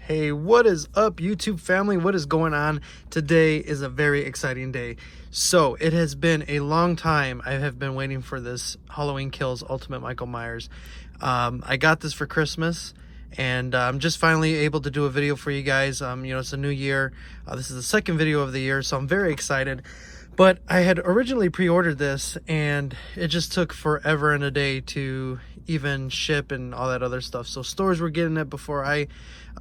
Hey, what is up, YouTube family? What is going on? Today is a very exciting day. So it has been a long time. I have been waiting for this Halloween Kills Ultimate Michael Myers. I got this for Christmas, and I'm just finally able to do a video for you guys. It's a new year. This is the second video of the year, so I'm very excited. But I had originally pre-ordered this, and it just took forever and a day to even ship and all that other stuff. So stores were getting it before I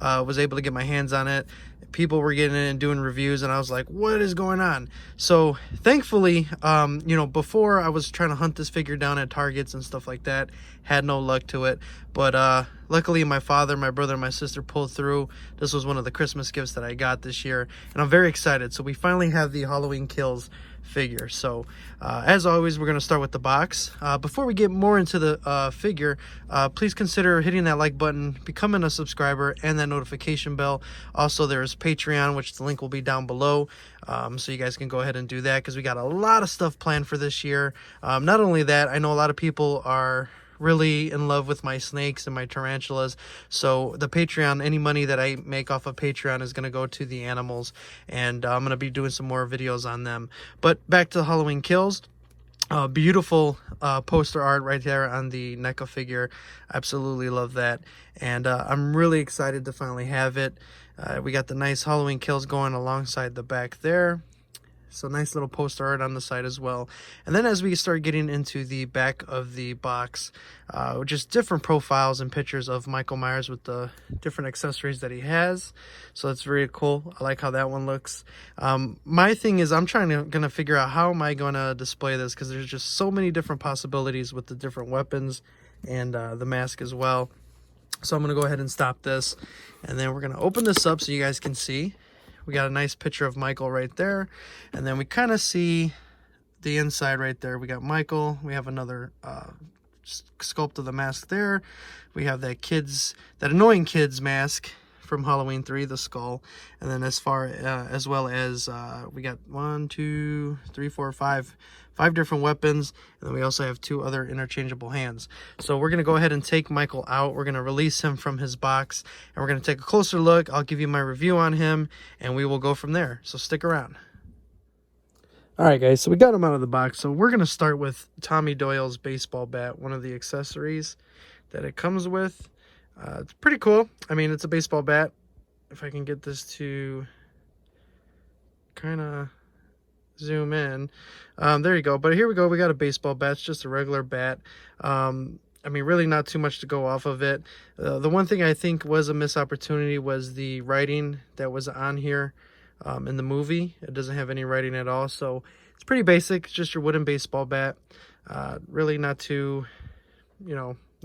was able to get my hands on it. People were getting it and doing reviews, and I was like, what is going on? So thankfully, before I was trying to hunt this figure down at Targets and stuff like that, had no luck to it. But luckily my father, my brother, and my sister pulled through. This was one of the Christmas gifts that I got this year, and I'm very excited. So we finally have the Halloween Kills figure. So as always, we're going to start with the box. Before we get more into the figure, please consider hitting that like button, becoming a subscriber, and that notification bell. Also, there's Patreon, which the link will be down below, so you guys can go ahead and do that, because we got a lot of stuff planned for this year. Not only that, I know a lot of people are really in love with my snakes and my tarantulas, so the Patreon, any money that I make off of Patreon is going to go to the animals, and I'm going to be doing some more videos on them. But back to Halloween Kills. Beautiful poster art right there on the Neca figure. Absolutely love that, and I'm really excited to finally have it. We got the nice Halloween Kills going alongside the back there. So nice little poster art on the side as well. And then as we start getting into the back of the box, just different profiles and pictures of Michael Myers with the different accessories that he has. So that's very cool. I like how that one looks. My thing is, I'm gonna figure out how am I gonna display this, because there's just so many different possibilities with the different weapons and the mask as well. So I'm gonna go ahead and stop this, and then we're gonna open this up so you guys can see. We got a nice picture of Michael right there, and then we kind of see the inside right there. We got Michael. We have another sculpt of the mask there. We have that annoying kids mask from Halloween 3, the skull. And then as well as we got 5 different weapons, and then we also have 2 other interchangeable hands. So we're going to go ahead and take Michael out. We're going to release him from his box, and we're going to take a closer look. I'll give you my review on him, and we will go from there. So stick around. All right, guys, so we got him out of the box. So we're going to start with Tommy Doyle's baseball bat, one of the accessories that it comes with. It's pretty cool. I mean, it's a baseball bat. If I can get this to kind of zoom in, there you go. But here we go. We got a baseball bat. It's just a regular bat. I mean, really not too much to go off of it. The one thing I think was a missed opportunity was the writing that was on here in the movie. It doesn't have any writing at all, so it's pretty basic. It's just your wooden baseball bat. Really not too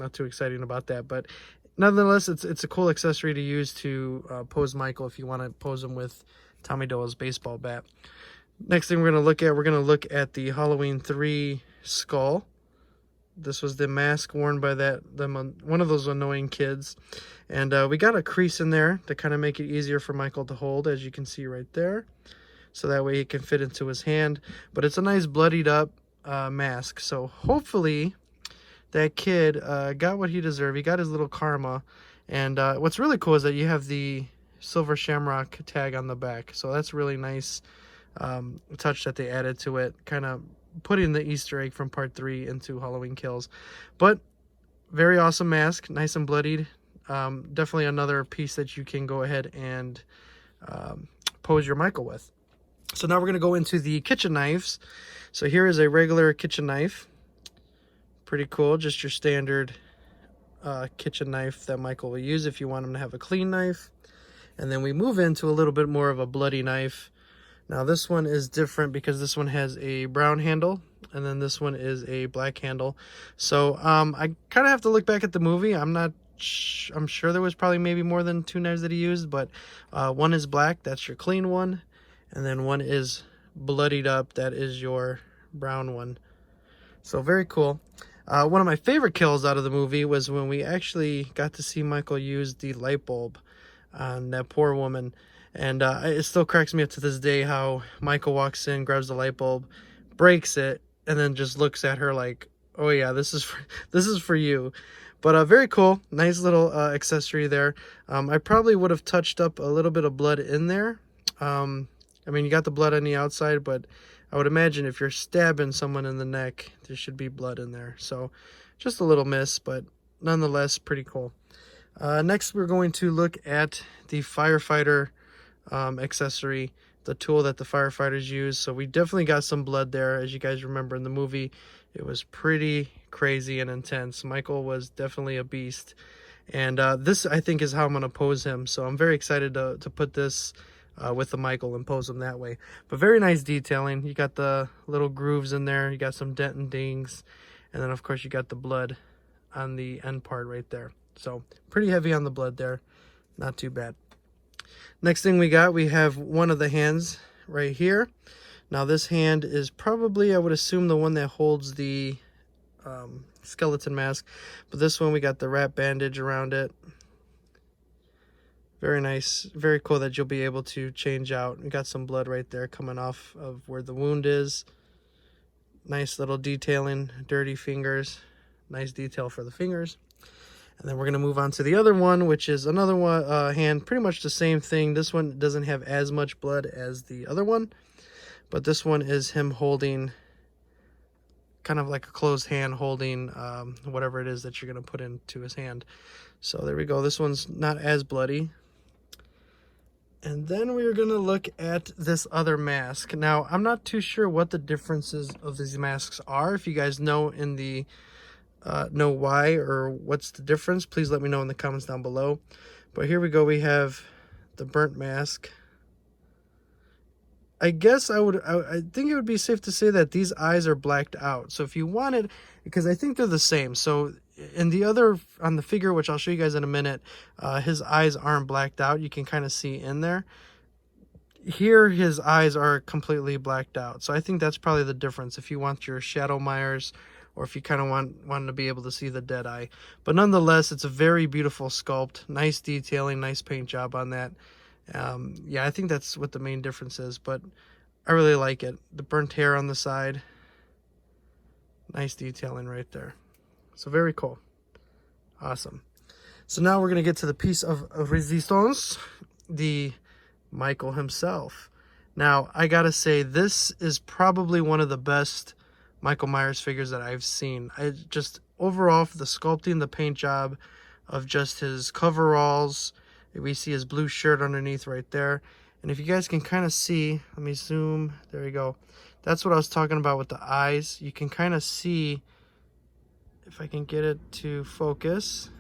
exciting about that, but nonetheless, it's a cool accessory to use to pose Michael if you want to pose him with Tommy Doyle's baseball bat. Next thing we're going to look at the Halloween 3 skull. This was the mask worn by one of those annoying kids. And we got a crease in there to kind of make it easier for Michael to hold, as you can see right there. So that way he can fit into his hand. But it's a nice bloodied up mask. So hopefully that kid got what he deserved. He got his little karma. And what's really cool is that you have the silver shamrock tag on the back. So that's really nice touch that they added to it, kind of putting the Easter egg from part 3 into Halloween Kills. But very awesome mask, nice and bloodied. Definitely another piece that you can go ahead and pose your Michael with. So now we're going to go into the kitchen knives. So here is a regular kitchen knife. Pretty cool, just your standard kitchen knife that Michael will use if you want him to have a clean knife. And then we move into a little bit more of a bloody knife. Now this one is different because this one has a brown handle, and then this one is a black handle. So I kind of have to look back at the movie. I'm sure there was probably maybe more than 2 knives that he used, but one is black, that's your clean one, and then one is bloodied up, that is your brown one. So very cool. One of my favorite kills out of the movie was when we actually got to see Michael use the light bulb on that poor woman. And it still cracks me up to this day how Michael walks in, grabs the light bulb, breaks it, and then just looks at her like, oh yeah, this is for you. But very cool, nice little accessory there. I probably would have touched up a little bit of blood in there. I mean, you got the blood on the outside, but I would imagine if you're stabbing someone in the neck, there should be blood in there. So just a little miss, but nonetheless pretty cool. Next, we're going to look at the firefighter accessory, the tool that the firefighters use. So we definitely got some blood there. As you guys remember in the movie, it was pretty crazy and intense. Michael was definitely a beast. And this, I think, is how I'm going to pose him. So I'm very excited to put this with the Michael and pose him that way. But very nice detailing. You got the little grooves in there. You got some dent and dings. And then, of course, you got the blood on the end part right there. So pretty heavy on the blood there. Not too bad. Next thing we have one of the hands right here. Now this hand is probably, I would assume, the one that holds the skeleton mask. But this one, we got the wrap bandage around it. Very nice. Very cool that you'll be able to change out. We got some blood right there coming off of where the wound is. Nice little detailing. Dirty fingers. Nice detail for the fingers. And then we're going to move on to the other one, which is another one hand, pretty much the same thing. This one doesn't have as much blood as the other one, but this one is him holding kind of like a closed hand, holding whatever it is that you're going to put into his hand. So there we go. This one's not as bloody. And then we're going to look at this other mask. Now, I'm not too sure what the differences of these masks are. If you guys know in the know why or what's the difference, please let me know in the comments down below. But here we go. We have the burnt mask. I guess I think it would be safe to say that these eyes are blacked out. So if you wanted, because I think they're the same. So in the other, on the figure, which I'll show you guys in a minute, his eyes aren't blacked out. You can kind of see in there. Here, his eyes are completely blacked out. So I think that's probably the difference if you want your Shadow Myers, or if you kind of want to be able to see the dead eye. But nonetheless, it's a very beautiful sculpt. Nice detailing, nice paint job on that. Yeah, I think that's what the main difference is, but I really like it. The burnt hair on the side. Nice detailing right there. So very cool. Awesome. So now we're going to get to the piece of resistance, the Michael himself. Now, I got to say, this is probably one of the best Michael Myers figures that I've seen. I just, overall, for the sculpting, the paint job of just his coveralls, we see his blue shirt underneath right there. And if you guys can kind of see, let me zoom, there you go. That's what I was talking about with the eyes. You can kind of see, if I can get it to focus,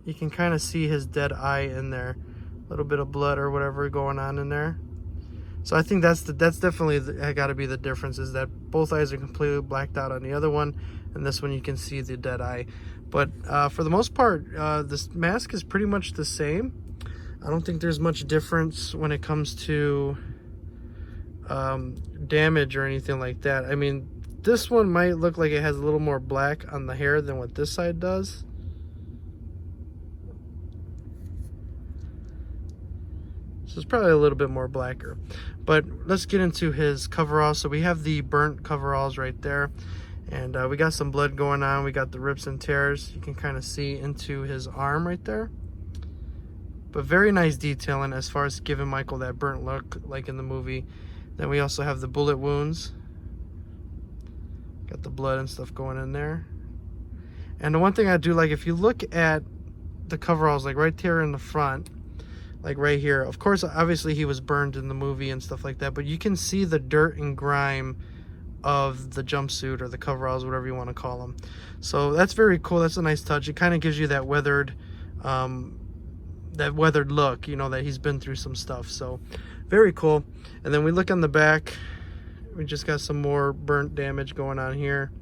you can kind of see his dead eye in there. A little bit of blood or whatever going on in there. So I think that's definitely got to be the difference, is that both eyes are completely blacked out on the other one, and this one you can see the dead eye. But for the most part, this mask is pretty much the same. I don't think there's much difference when it comes to damage or anything like that. I mean, this one might look like it has a little more black on the hair than what this side does. So it's probably a little bit more blacker. But let's get into his coverall. So we have the burnt coveralls right there. And we got some blood going on. We got the rips and tears. You can kind of see into his arm right there. But very nice detailing as far as giving Michael that burnt look like in the movie. Then we also have the bullet wounds. Got the blood and stuff going in there. And the one thing I do like, if you look at the coveralls, like right here in the front, like right here, of course, obviously he was burned in the movie and stuff like that, but you can see the dirt and grime of the jumpsuit or the coveralls, whatever you want to call them. So that's very cool. That's a nice touch. It kind of gives you that weathered look, you know, that he's been through some stuff. So very cool. And then we look on the back, we just got some more burnt damage going on here.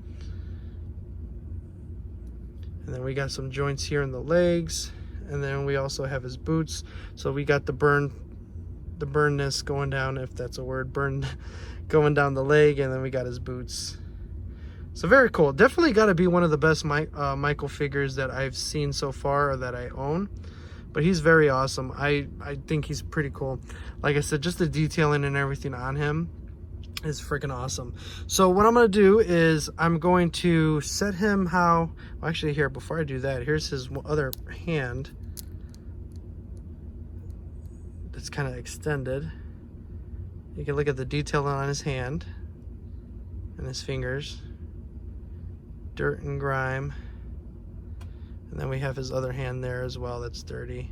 And then we got some joints here in the legs. And then we also have his boots. So we got the burnness going down, if that's a word, going down the leg, and then we got his boots. So very cool. Definitely got to be one of the best Michael figures that I've seen so far, or that I own. But he's very awesome. I think he's pretty cool. Like I said, just the detailing and everything on him is freaking awesome. So what I'm going to do is I'm going to set him how, well, actually here, before I do that, here's his other hand that's kind of extended. You can look at the detail on his hand and his fingers, dirt and grime. And then we have his other hand there as well that's dirty.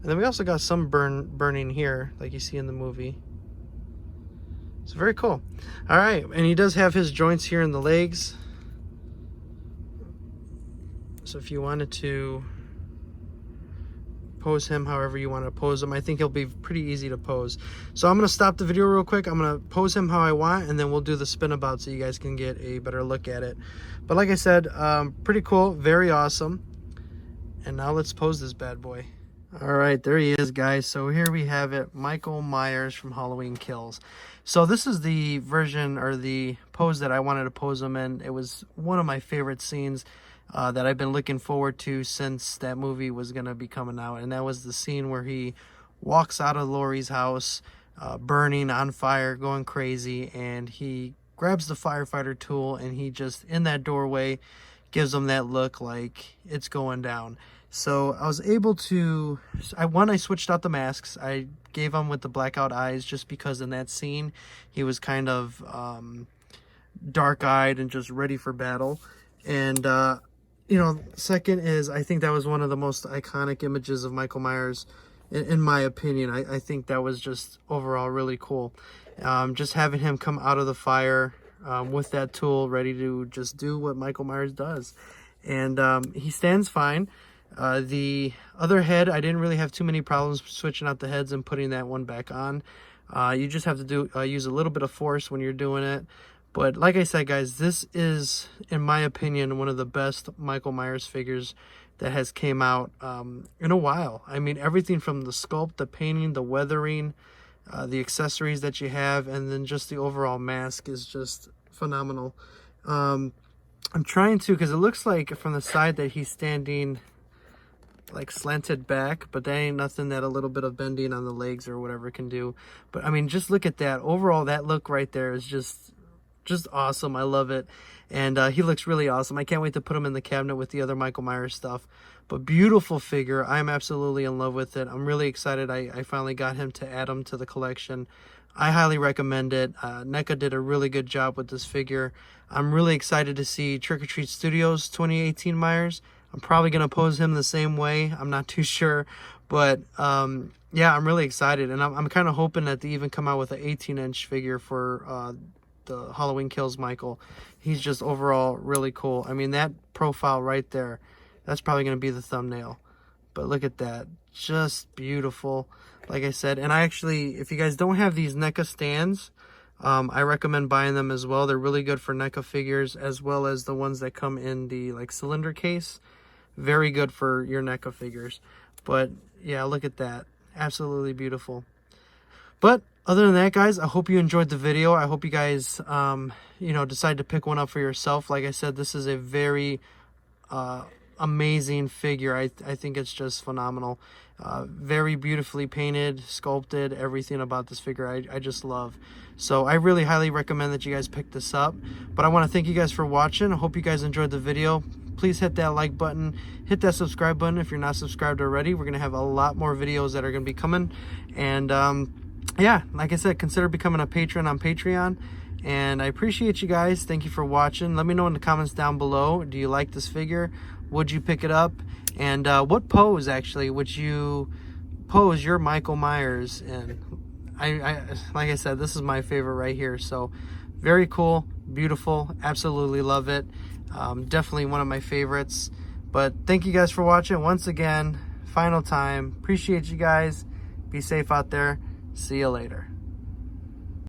And then we also got some burning here, like you see in the movie. It's very cool. All right, and he does have his joints here in the legs. So if you wanted to pose him however you want to pose him, I think he'll be pretty easy to pose. So I'm going to stop the video real quick. I'm going to pose him how I want, and then we'll do the spin about so you guys can get a better look at it. But like I said, pretty cool, very awesome. And now let's pose this bad boy. All right, there he is, guys. So here we have it, Michael Myers from Halloween Kills. So this is the version or the pose that I wanted to pose him in. It was one of my favorite scenes that I've been looking forward to since that movie was going to be coming out. And that was the scene where he walks out of Laurie's house, burning, on fire, going crazy. And he grabs the firefighter tool and he just, in that doorway, gives him that look like it's going down. So I was able to, I switched out the masks. I gave him with the blackout eyes just because in that scene, he was kind of dark-eyed and just ready for battle. And, you know, second is, I think that was one of the most iconic images of Michael Myers, in my opinion. I think that was just overall really cool. Just having him come out of the fire with that tool, ready to just do what Michael Myers does. And he stands fine. The other head, I didn't really have too many problems switching out the heads and putting that one back on. You just have to use a little bit of force when you're doing it. But like I said, guys, this is, in my opinion, one of the best Michael Myers figures that has came out in a while. I mean, everything from the sculpt, the painting, the weathering, the accessories that you have, and then just the overall mask is just phenomenal. I'm trying to, because it looks like from the side that he's standing like slanted back, but that ain't nothing that a little bit of bending on the legs or whatever can do. But I mean, just look at that. Overall, that look right there is just awesome. I love it. And he looks really awesome. I can't wait to put him in the cabinet with the other Michael Myers stuff. But beautiful figure. I'm absolutely in love with it. I'm really excited I finally got him to add him to the collection. I highly recommend it. Neca did a really good job with this figure. I'm really excited to see Trick or Treat Studios 2018 Myers. I'm probably going to pose him the same way. I'm not too sure. But, yeah, I'm really excited. And I'm kind of hoping that they even come out with an 18-inch figure for the Halloween Kills Michael. He's just overall really cool. I mean, that profile right there, that's probably going to be the thumbnail. But look at that. Just beautiful. Like I said, and I actually, if you guys don't have these NECA stands, I recommend buying them as well. They're really good for NECA figures, as well as the ones that come in the like cylinder case. Very good for your NECA figures. But yeah, look at that. Absolutely beautiful. But other than that, guys, I hope you enjoyed the video. I hope you guys, you know, decide to pick one up for yourself. Like I said, this is a very amazing figure. I think it's just phenomenal. Very beautifully painted, sculpted, everything about this figure I just love. So I really highly recommend that you guys pick this up. But I want to thank you guys for watching. I hope you guys enjoyed the video. Please hit that like button, hit that subscribe button if you're not subscribed already. We're going to have a lot more videos that are going to be coming. And yeah, like I said, consider becoming a patron on Patreon. And I appreciate you guys. Thank you for watching. Let me know in the comments down below. Do you like this figure? Would you pick it up? And what pose, actually, would you pose your Michael Myers in? Like I said, this is my favorite right here. So very cool, beautiful, absolutely love it. Definitely one of my favorites. But thank you guys for watching. Once again, final time. Appreciate you guys. Be safe out there. See you later.